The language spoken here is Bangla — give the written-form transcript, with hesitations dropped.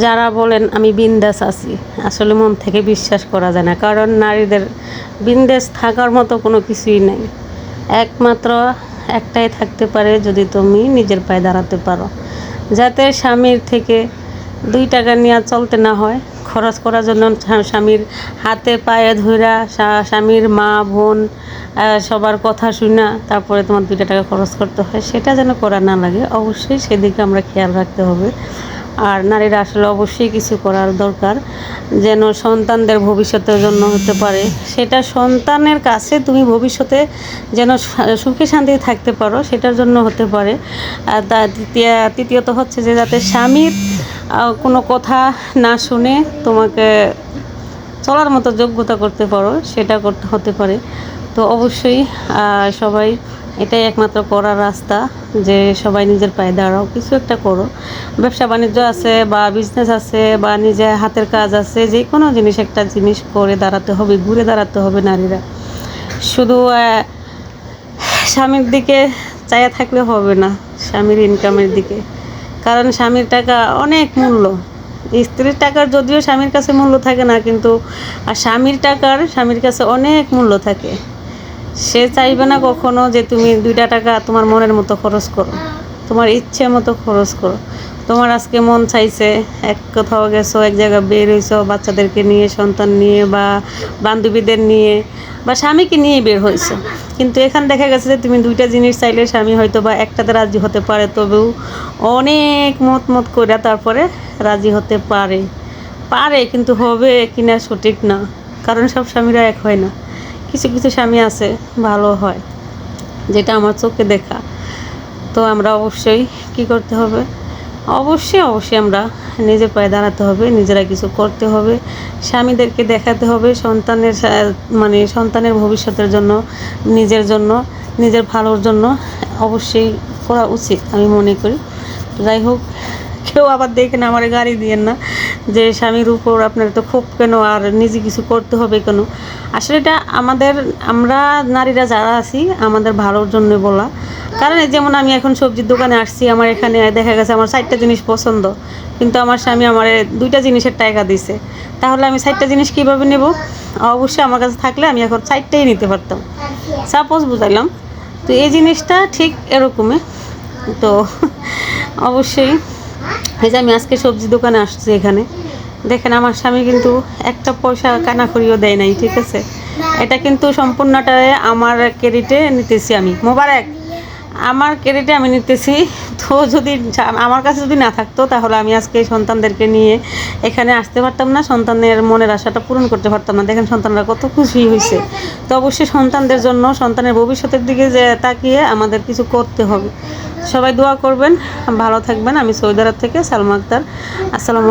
যারা বলেন আমি বিন্দাস আছি, আসলে মন থেকে বিশ্বাস করা যায় না। কারণ নারীদের বিন্দাস থাকার মতো কোনো কিছুই নেই। একমাত্র একটাই থাকতে পারে, যদি তুমি নিজের পায়ে দাঁড়াতে পারো, যাতে স্বামীর থেকে 2 টাকা নিয়ে চলতে না হয়। খরচ করার জন্য স্বামীর হাতে পায়ে ধইরা, স্বামীর মা বোন সবার কথা শুনা তারপরে তোমার 2 টাকা খরচ করতে হয়, সেটা যেন করা না লাগে। অবশ্যই সেদিকে আমরা খেয়াল রাখতে হবে। আর নারীরা আসলে অবশ্যই কিছু করার দরকার, যেন সন্তানদের ভবিষ্যতের জন্য হতে পারে। সেটা সন্তানের কাছে তুমি ভবিষ্যতে যেন সুখে শান্তিতে থাকতে পারো, সেটার জন্য হতে পারে। আর তৃতীয়ত হচ্ছে যে যাতে স্বামীর কোনো কথা না শুনে তোমাকে চলার মতো যোগ্যতা করতে পারো, সেটা করতে হতে পারে। তো অবশ্যই সবাই এটাই একমাত্র করার রাস্তা, যে সবাই নিজের পায়ে দাঁড়াও, কিছু একটা করো। ব্যবসা বাণিজ্য আছে বা বিজনেস আছে বা নিজের হাতের কাজ আছে, যে কোনো জিনিস একটা জিনিস করে দাঁড়াতে হবে, ঘুরে দাঁড়াতে হবে নারীরা। শুধু স্বামীর দিকে চাইয়া থাকলে হবে না, স্বামীর ইনকামের দিকে। কারণ স্বামীর টাকা অনেক মূল্য। স্ত্রীর টাকার যদিও স্বামীর কাছে মূল্য থাকে না, কিন্তু আর স্বামীর টাকার স্বামীর কাছে অনেক মূল্য থাকে। সে চাইবে না কখনো যে তুমি 2 টাকা তোমার মনের মতো খরচ করো, তোমার ইচ্ছে মতো খরচ করো। তোমার আজকে মন চাইছে, এক কোথাও গেছো, এক জায়গায় বের হয়েছো বাচ্চাদেরকে নিয়ে, সন্তান নিয়ে বা বান্ধবীদের নিয়ে বা স্বামীকে নিয়ে বের হয়েছো, কিন্তু এখানে দেখা গেছে যে তুমি 2টা জিনিস চাইলে স্বামী হয়তো বা একটাতে রাজি হতে পারে, তবেও অনেক মত করে তারপরে রাজি হতে পারে পারে কিন্তু হবে কিনা সঠিক না। কারণ সব স্বামীরা এক হয় না, কিছু কিছু স্বামী আছে ভালো হয়, যেটা আমার চোখে দেখা। তো আমরা অবশ্যই কি করতে হবে, অবশ্যই আমরা নিজের পায়ে দাঁড়াতে হবে, নিজেরা কিছু করতে হবে, স্বামীদেরকে দেখাতে হবে সন্তানের মানে সন্তানের ভবিষ্যতের জন্য, নিজের জন্য, নিজের ভালোর জন্য অবশ্যই করা উচিত আমি মনে করি। যাই হোক, কেউ আবার দেখেন আমার গাড়ি দিয়েন না যে স্বামীর উপর আপনার তো খুব কেন, আর নিজে কিছু করতে হবে কেন। আসলে এটা আমরা নারীরা যারা আছি আমাদের ভালোর জন্য বলা। কারণ যেমন আমি এখন সবজির দোকানে আসছি, আমার এখানে দেখা গেছে আমার 4টা জিনিস পছন্দ, কিন্তু আমার স্বামী আমার 2টা জিনিসের টাকা দিছে, তাহলে আমি 4টা জিনিস কীভাবে নেব? অবশ্যই আমার কাছে থাকলে আমি এখন 4টাই নিতে পারতাম, সাপোজ বুঝাইলাম। তো এই জিনিসটা ঠিক এরকমই। তো অবশ্যই এই যে আমি আজকে সবজি দোকানে আসছি, এখানে দেখেন আমার স্বামী কিন্তু একটা পয়সা কানাকড়িও দেয় নাই, ঠিক আছে? এটা কিন্তু সম্পূর্ণটাই আমার ক্রেডিটে নিতেছি আমি, মোবারক আমার ক্রেডিটে আমি নিতেছি। তো যদি আমার কাছে যদি না থাকতো, তাহলে আমি আজকে সন্তানদেরকে নিয়ে এখানে আসতে পারতাম না, সন্তানের মনের আশাটা পূরণ করতে পারতাম না। দেখেন সন্তানরা কত খুশি হয়েছে। তো অবশ্যই সন্তানদের জন্য, সন্তানের ভবিষ্যতের দিকে যে তাকিয়ে আমাদের কিছু করতে হবে। সবাই দোয়া করবেন, ভালো থাকবেন। আমি সৌদি আরব থেকে সালমা আক্তার। আসসালামু